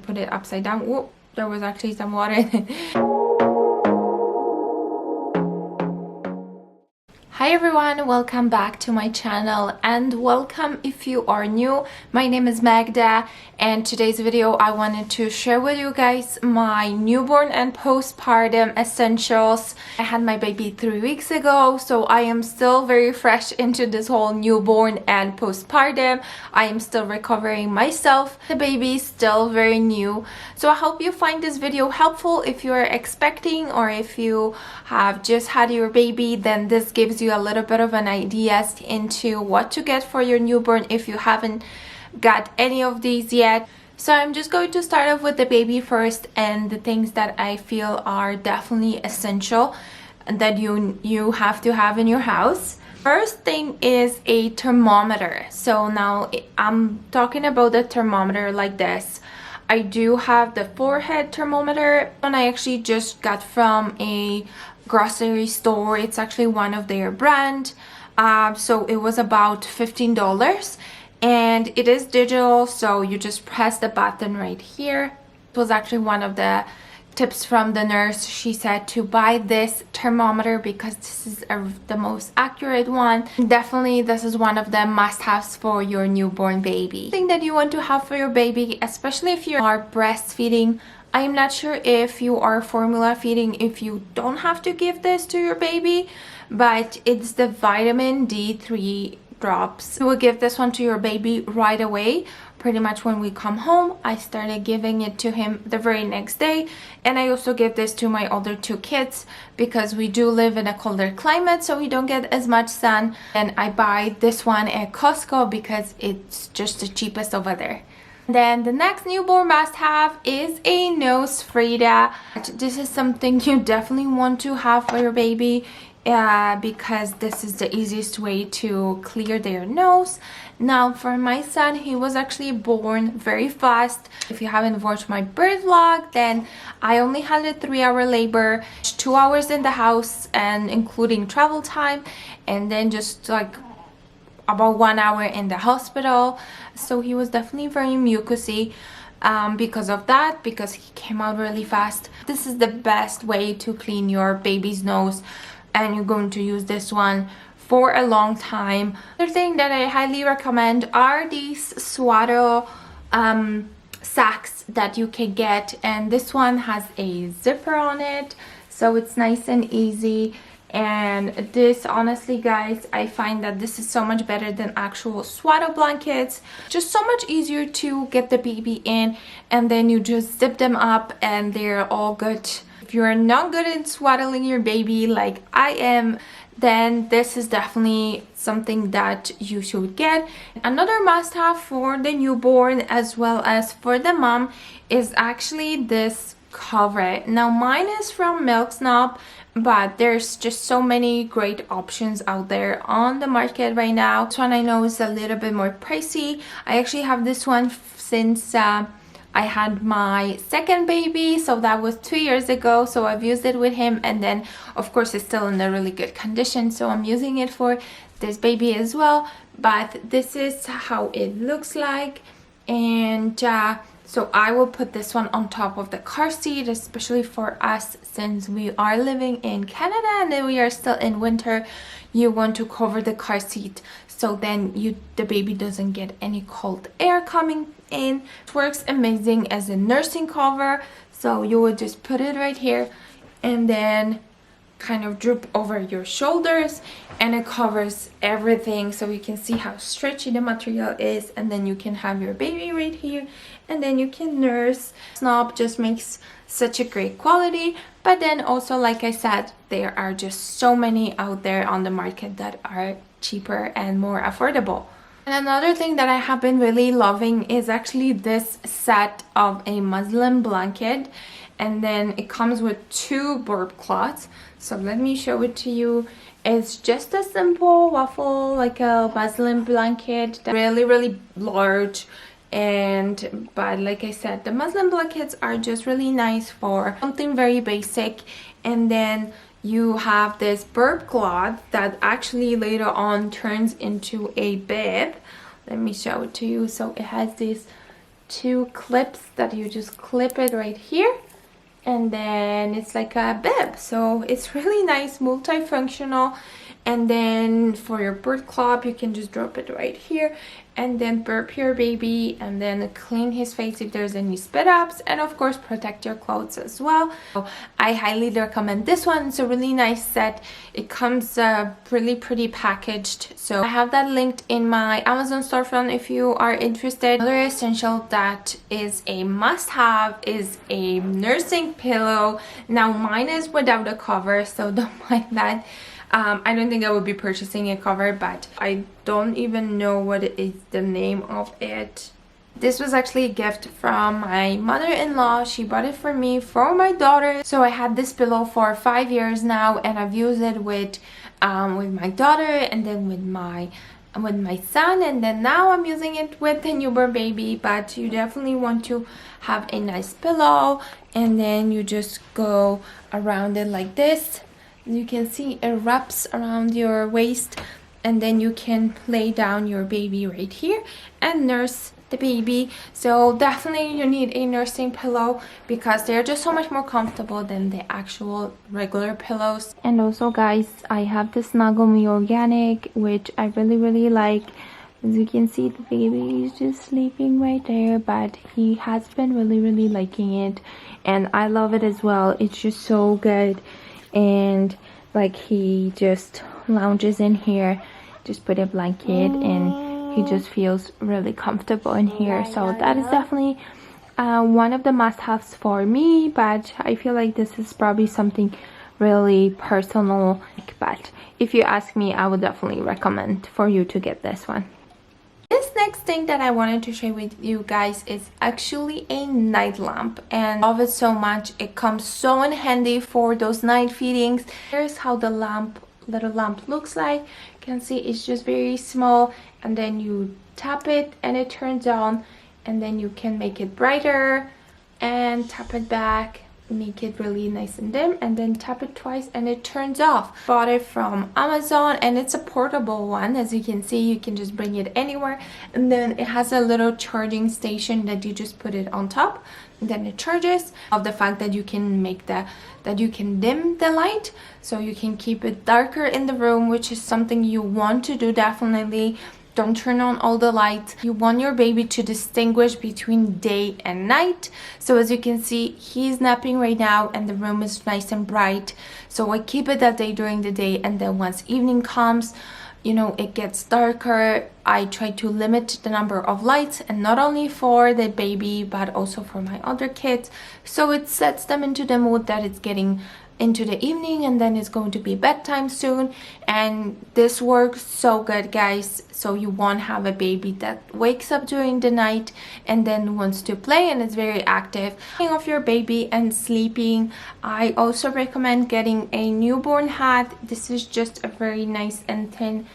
put it upside down. Whoop, there was actually some water in it. Hi everyone, welcome back to my channel and welcome if you are new. My name is Magda and today's video I wanted to share with you guys my newborn and postpartum essentials. I had my baby 3 weeks ago, so I am still very fresh into this whole newborn and postpartum. I am still recovering myself. The baby is still very new, so I hope you find this video helpful if you are expecting, or if you have just had your baby, then this gives you a little bit of an idea into what to get for your newborn if you haven't got any of these yet. So I'm just going to start off with the baby first, and the things that I feel are definitely essential that you have to have in your house. First thing is a thermometer. So now I'm talking about the thermometer like this. I do have the forehead thermometer, and I actually just got from a grocery store. It's actually one of their brand, so it was about $15, and it is digital, so you just press the button right here. It was actually one of the tips from the nurse. She said to buy this thermometer because this is the most accurate one. Definitely this is one of the must-haves for your newborn baby. Thing that you want to have for your baby, especially if you are breastfeeding. I'm not sure if you are formula feeding, if you don't have to give this to your baby, but it's the vitamin D3 drops. You will give this one to your baby right away. Pretty much when we come home, I started giving it to him the very next day. And I also give this to my older 2 kids because we do live in a colder climate, so we don't get as much sun. And I buy this one at Costco because it's just the cheapest over there. Then the next newborn must-have is a nose Frida. This is something you definitely want to have for your baby because this is the easiest way to clear their nose. Now for my son, he was actually born very fast. If you haven't watched my birth vlog, then I only had a 3-hour labor, 2 hours in the house and including travel time, and then just like about 1 hour in the hospital. So he was definitely very mucousy because of that, because he came out really fast. This is the best way to clean your baby's nose, and you're going to use this one for a long time. Another thing that I highly recommend are these swaddle sacks that you can get, and this one has a zipper on it, so it's nice and easy. And this, honestly guys, I find that this is so much better than actual swaddle blankets. Just so much easier to get the baby in, and then you just zip them up and they're all good. If you're not good at swaddling your baby like I am, then this is definitely something that you should get. Another must-have for the newborn as well as for the mom is actually this cover. Now mine is from Milk Snob, but there's just so many great options out there on the market right now. This one I know is a little bit more pricey. I actually have this one since I had my second baby, so that was 2 years ago. So I've used it with him, and then of course it's still in a really good condition, so I'm using it for this baby as well. But this is how it looks like, and so I will put this one on top of the car seat, especially for us since we are living in Canada and then we are still in winter. You want to cover the car seat so then the baby doesn't get any cold air coming in. It works amazing as a nursing cover, so you would just put it right here and then kind of droop over your shoulders, and it covers everything, so you can see how stretchy the material is. And then you can have your baby right here, and then you can nurse. Snob just makes such a great quality, but then also, like I said, there are just so many out there on the market that are cheaper and more affordable. And another thing that I have been really loving is actually this set of a muslin blanket, and then it comes with 2 burp cloths. So let me show it to you. It's just a simple waffle, like a muslin blanket, really large. But like I said, the muslin blankets are just really nice for something very basic. And then you have this burp cloth that actually later on turns into a bib. Let me show it to you. So it has this two clips that you just clip it right here, and then it's like a bib, so it's really nice, multifunctional. And then for your Burp Cloth, you can just drop it right here and then burp your baby, and then clean his face if there's any spit ups, and of course protect your clothes as well. So I highly recommend this one. It's a really nice set. It comes really pretty packaged, so I have that linked in my Amazon storefront if you are interested. Another essential that is a must-have is a nursing pillow. Now mine is without a cover, so don't mind that. I don't think I would be purchasing a cover, but I don't even know what is the name of it. This was actually a gift from my mother-in-law. She bought it for me for my daughter. So I had this pillow for 5 years now, and I've used it with my daughter, and then with my son, and then now I'm using it with the newborn baby. But you definitely want to have a nice pillow, and then you just go around it like this. You can see it wraps around your waist, and then you can lay down your baby right here and nurse the baby. So definitely you need a nursing pillow because they're just so much more comfortable than the actual regular pillows. And also guys, I have the Snuggle Me Organic, which I really like. As you can see, the baby is just sleeping right there, but he has been really liking it, and I love it as well. It's just so good. And like, he just lounges in here, just put a blanket, and he just feels really comfortable in here. So that is definitely one of the must-haves for me, but I feel like this is probably something really personal. But if you ask me, I would definitely recommend for you to get this one. This next thing that I wanted to share with you guys is actually a night lamp, and I love it so much. It comes so in handy for those night feedings. Here's how the little lamp looks like. You can see it's just very small, and then you tap it and it turns on, and then you can make it brighter and tap it back, make it really nice and dim, and then tap it twice and it turns off. Bought it from Amazon, and it's a portable one. As you can see, you can just bring it anywhere, and then it has a little charging station that you just put it on top, and then it charges. Of the fact that you can dim the light, so you can keep it darker in the room, which is something you want to do. Definitely don't turn on all the lights. You want your baby to distinguish between day and night. So as you can see, he's napping right now and the room is nice and bright. So I keep it that day during the day, and then once evening comes, you know, it gets darker, I try to limit the number of lights, and not only for the baby but also for my other kids. So it sets them into the mood that it's getting into the evening, and then it's going to be bedtime soon. And this works so good, guys. So you won't have a baby that wakes up during the night and then wants to play and is very active. Speaking of your baby and sleeping, I also recommend getting a newborn hat. This is just a very nice and thin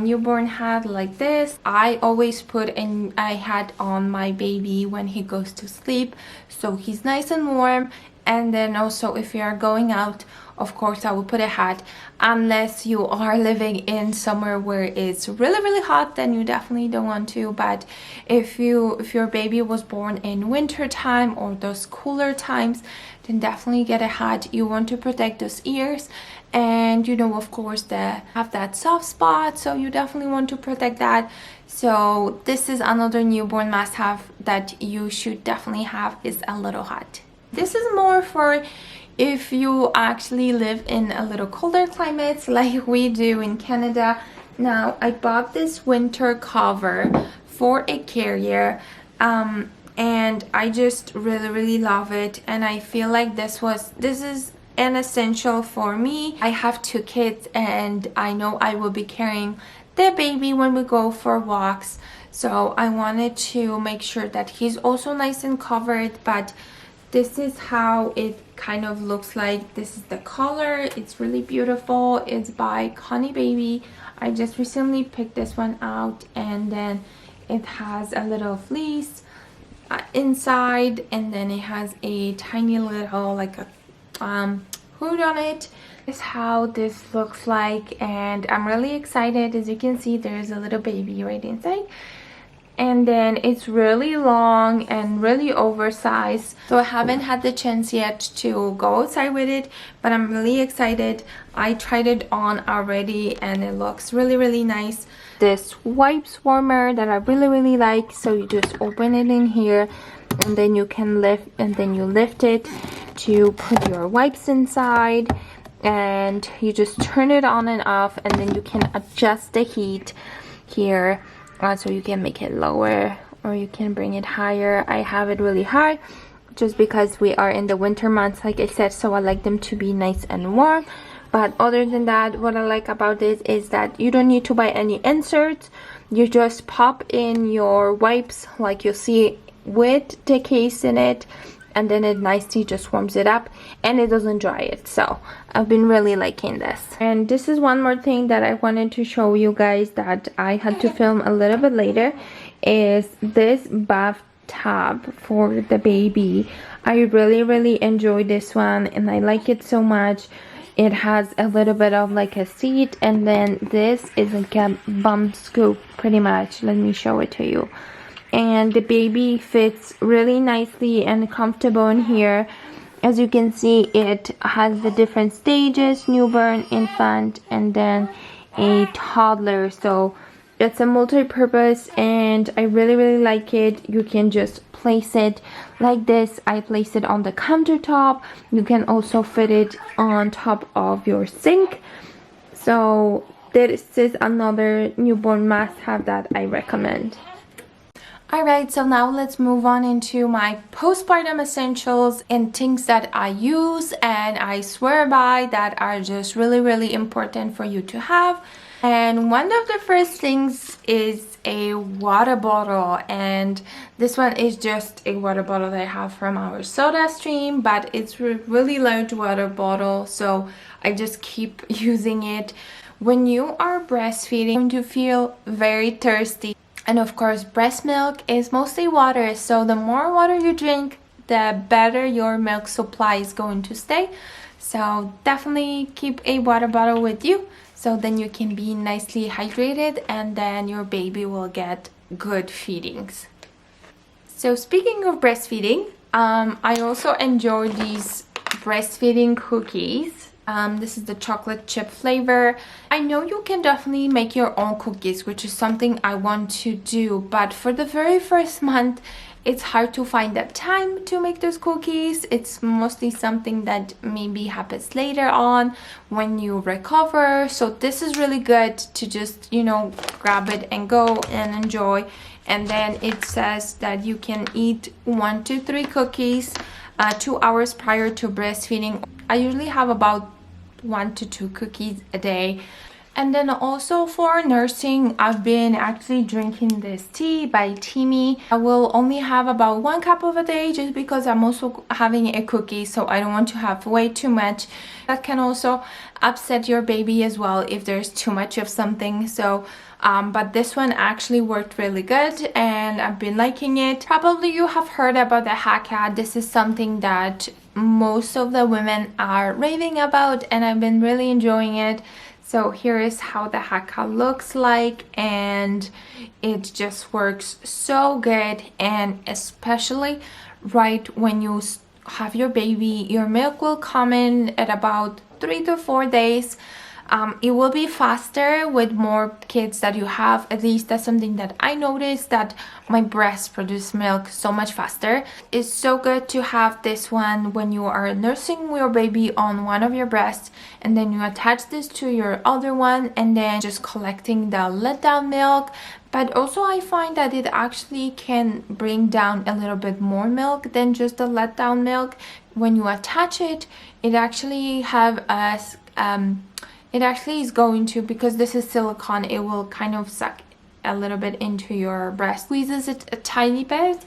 newborn hat like this. I always put a hat on my baby when he goes to sleep, so he's nice and warm. And then also, if you are going out, of course I will put a hat, unless you are living in somewhere where it's really hot, then you definitely don't want to. But if your baby was born in winter time or those cooler times, then definitely get a hat. You want to protect those ears, and you know, of course, they have that soft spot, so you definitely want to protect that. So this is another newborn must-have that you should definitely have, is a little hat. This is more for if you actually live in a little colder climates like we do in Canada. Now, I bought this winter cover for a carrier, and I just really love it, and I feel like this is an essential for me. I have 2 kids, and I know I will be carrying the baby when we go for walks, so I wanted to make sure that he's also nice and covered. But this is how it kind of looks like. This is the color. It's really beautiful. It's by Connie Baby. I just recently picked this one out, and then it has a little fleece inside, and then it has a tiny little like a hood on it. This is how this looks like, and I'm really excited. As you can see, there's a little baby right inside. and then it's really long and really oversized, so I haven't had the chance yet to go outside with it, but I'm really excited. I tried it on already and it looks really nice. This wipes warmer that I really like, so you just open it in here and then you can lift, and then you lift it to put your wipes inside, and you just turn it on and off, and then you can adjust the heat here, so you can make it lower or you can bring it higher. I have it really high just because we are in the winter months, like I said, so I like them to be nice and warm. But other than that, what I like about this is that you don't need to buy any inserts. You just pop in your wipes like you see with the case in it, and then it nicely just warms it up and it doesn't dry it. So I've been really liking this. And this is one more thing that I wanted to show you guys that I had to film a little bit later, is this bathtub for the baby. I really enjoy this one and I like it so much. It has a little bit of like a seat, and then this is like a bum scoop pretty much. Let me show it to you. And the baby fits really nicely and comfortable in here. As you can see, it has the different stages: newborn, infant, and then a toddler. So it's a multi-purpose and I really like it. You can just place it like this. I place it on the countertop. You can also fit it on top of your sink. So this is another newborn must-have that I recommend. Alright, so now let's move on into my postpartum essentials and things that I use and I swear by, that are just really important for you to have. And one of the first things is a water bottle, and this one is just a water bottle that I have from our soda stream, but it's a really large water bottle, so I just keep using it. When you are breastfeeding, you're going to feel very thirsty. And of course, breast milk is mostly water, so the more water you drink, the better your milk supply is going to stay. So definitely keep a water bottle with you, so then you can be nicely hydrated and then your baby will get good feedings. So speaking of breastfeeding, I also enjoy these breastfeeding cookies. This is the chocolate chip flavor. I know you can definitely make your own cookies, which is something I want to do, but for the very first month it's hard to find that time to make those cookies. It's mostly something that maybe happens later on when you recover. So this is really good to just, you know, grab it and go and enjoy. And then it says that you can eat 1 to 3 cookies 2 hours prior to breastfeeding. I usually have about 1 to 2 cookies a day. And then also for nursing, I've been actually drinking this tea by Timmy. I will only have about 1 cup of a day just because I'm also having a cookie, so I don't want to have way too much. That can also upset your baby as well if there's too much of something. So but this one actually worked really good and I've been liking it. Probably you have heard about the Hakka. This is something that most of the women are raving about and I've been really enjoying it. So here is how the Hakka looks like, and it just works so good, and especially right when you have your baby, your milk will come in at about 3 to 4 days. It will be faster with more kids that you have. At least that's something that I noticed, that my breasts produce milk so much faster. It's so good to have this one when you are nursing your baby on one of your breasts, and then you attach this to your other one, and then just collecting the let down milk. But also I find that it actually can bring down a little bit more milk than just the let down milk. When you attach it, it actually have a it actually is going to, because this is silicone, it will kind of suck a little bit into your breast. Squeezes it a tiny bit,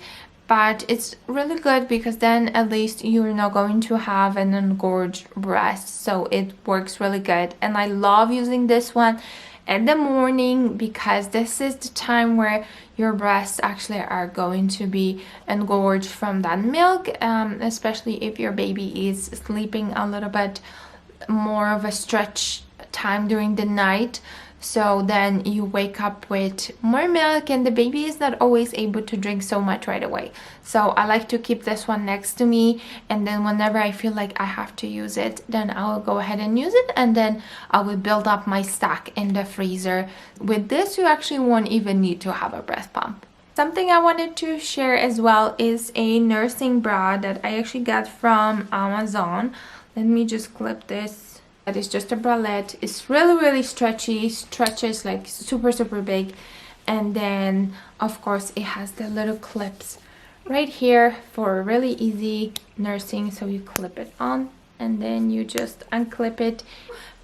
but it's really good because then at least you're not going to have an engorged breast. So it works really good, and I love using this one in the morning because this is the time where your breasts actually are going to be engorged from that milk, especially if your baby is sleeping a little bit more of a stretch time during the night. so then you wake up with more milk and the baby is not always able to drink so much right away. So I like to keep this one next to me, and then whenever I feel like I have to use it, then I will go ahead and use it, and then I will build up my stack in the freezer. With this, you actually won't even need to have a breast pump. Something I wanted to share as well is a nursing bra that I actually got from Amazon. Let me just clip this. That is just a bralette. It's really stretchy, stretches like super big, and then of course it has the little clips right here for really easy nursing. So you clip it on and then you just unclip it,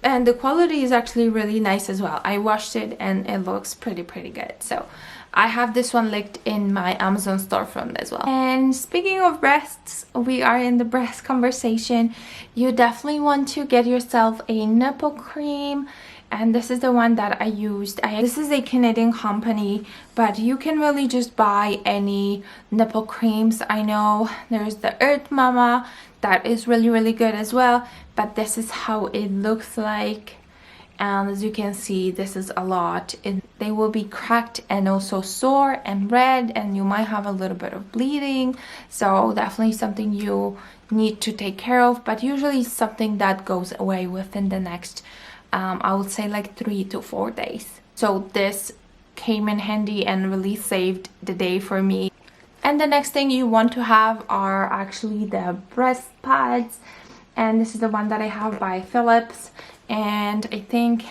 and the quality is actually really nice as well. I washed it and it looks pretty good. So I have this one linked in my Amazon storefront as well. And speaking of breasts, we are in the breast conversation. You definitely want to get yourself a nipple cream, and this is the one that I used. This is a Canadian company, but you can really just buy any nipple creams. I know there's the Earth Mama that is really good as well, but this is how it looks like. And as you can see, this is a lot. They will be cracked and also sore and red, and you might have a little bit of bleeding. So definitely something you need to take care of, but usually something that goes away within the next, I would say like 3 to 4 days. So this came in handy and really saved the day for me. And the next thing you want to have are actually the breast pads. And this is the one that I have by Philips. And I think,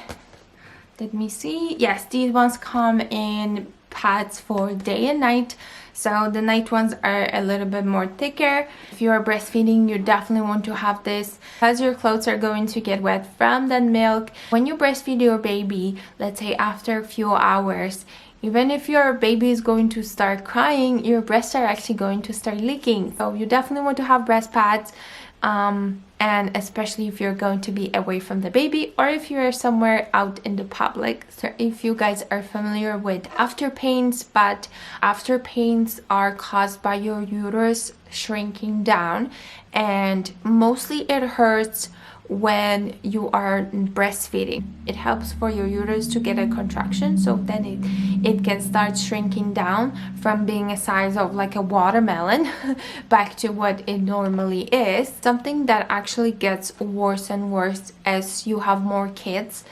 let me see, yes, these ones come in pads for day and night. So the night ones are a little bit more thicker. If you are breastfeeding, you definitely want to have this, as your clothes are going to get wet from that milk. When you breastfeed your baby, let's say after a few hours, even if your baby is going to start crying, your breasts are actually going to start leaking. So you definitely want to have breast pads. And especially if you're going to be away from the baby, or if you're somewhere out in the public. So if you guys are familiar with after pains, but after pains are caused by your uterus shrinking down, and mostly it hurts when you are breastfeeding. It helps for your uterus to get a contraction, so then it can start shrinking down from being a size of like a watermelon back to what it normally is. Something that actually gets worse and worse as you have more kids,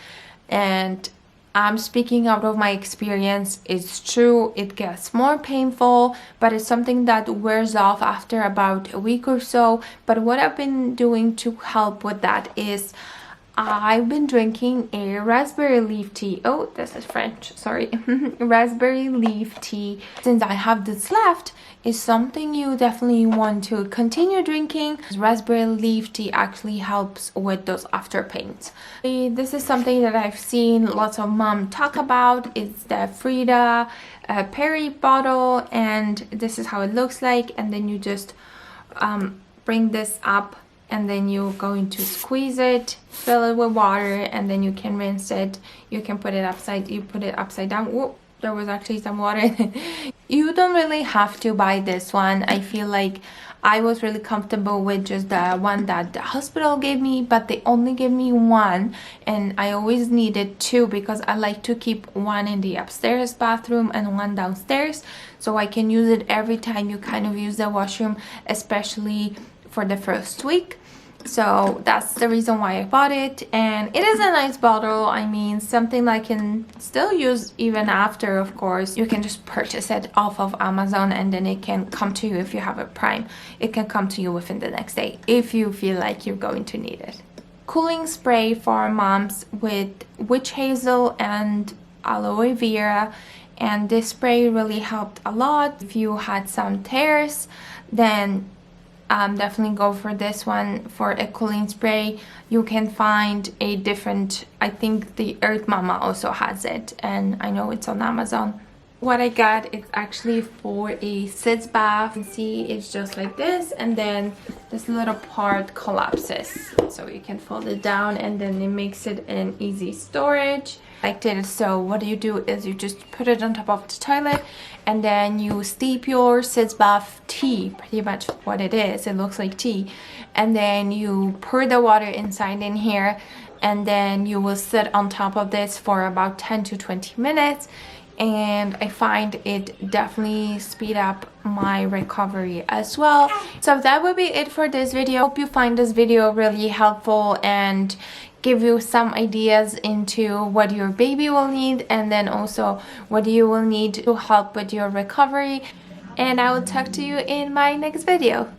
and I'm speaking out of my experience. It's true, it gets more painful, but it's something that wears off after about a week or so. But what I've been doing to help with that is I've been drinking a raspberry leaf tea. Oh, this is French, sorry. Raspberry leaf tea. Since I have this left, is something you definitely want to continue drinking. Raspberry leaf tea actually helps with those after pains. This is something that I've seen lots of moms talk about. It's the Frida Perry bottle, and this is how it looks like. And then you just bring this up, and then you're going to squeeze it, fill it with water, and then you can rinse it. You can put it upside down. Whoop, there was actually some water. You don't really have to buy this one. I feel like I was really comfortable with just the one that the hospital gave me, but they only gave me one, and I always needed two because I like to keep one in the upstairs bathroom and one downstairs, so I can use it every time you kind of use the washroom, especially for the first week. So that's the reason why I bought it, and it is a nice bottle. I mean, something I can still use even after, of course. You can just purchase it off of Amazon, and then it can come to you if you have a Prime. It can come to you within the next day if you feel like you're going to need it. Cooling spray for moms with witch hazel and aloe vera, and this spray really helped a lot. If you had some tears, then definitely go for this one for a cooling spray. You can find a different, I think the Earth Mama also has it, and I know it's on Amazon. What I got is actually for a sitz bath. You can see it's just like this, and then this little part collapses, so you can fold it down, and then it makes it an easy storage. Like it. So what you do is you just put it on top of the toilet, and then you steep your sitz bath tea, pretty much what it is. It looks like tea, and then you pour the water inside in here, and then you will sit on top of this for about 10 to 20 minutes, and I find it definitely speed up my recovery as well. So that would be it for this video. Hope you find this video really helpful and give you some ideas into what your baby will need, and then also what you will need to help with your recovery. And I will talk to you in my next video.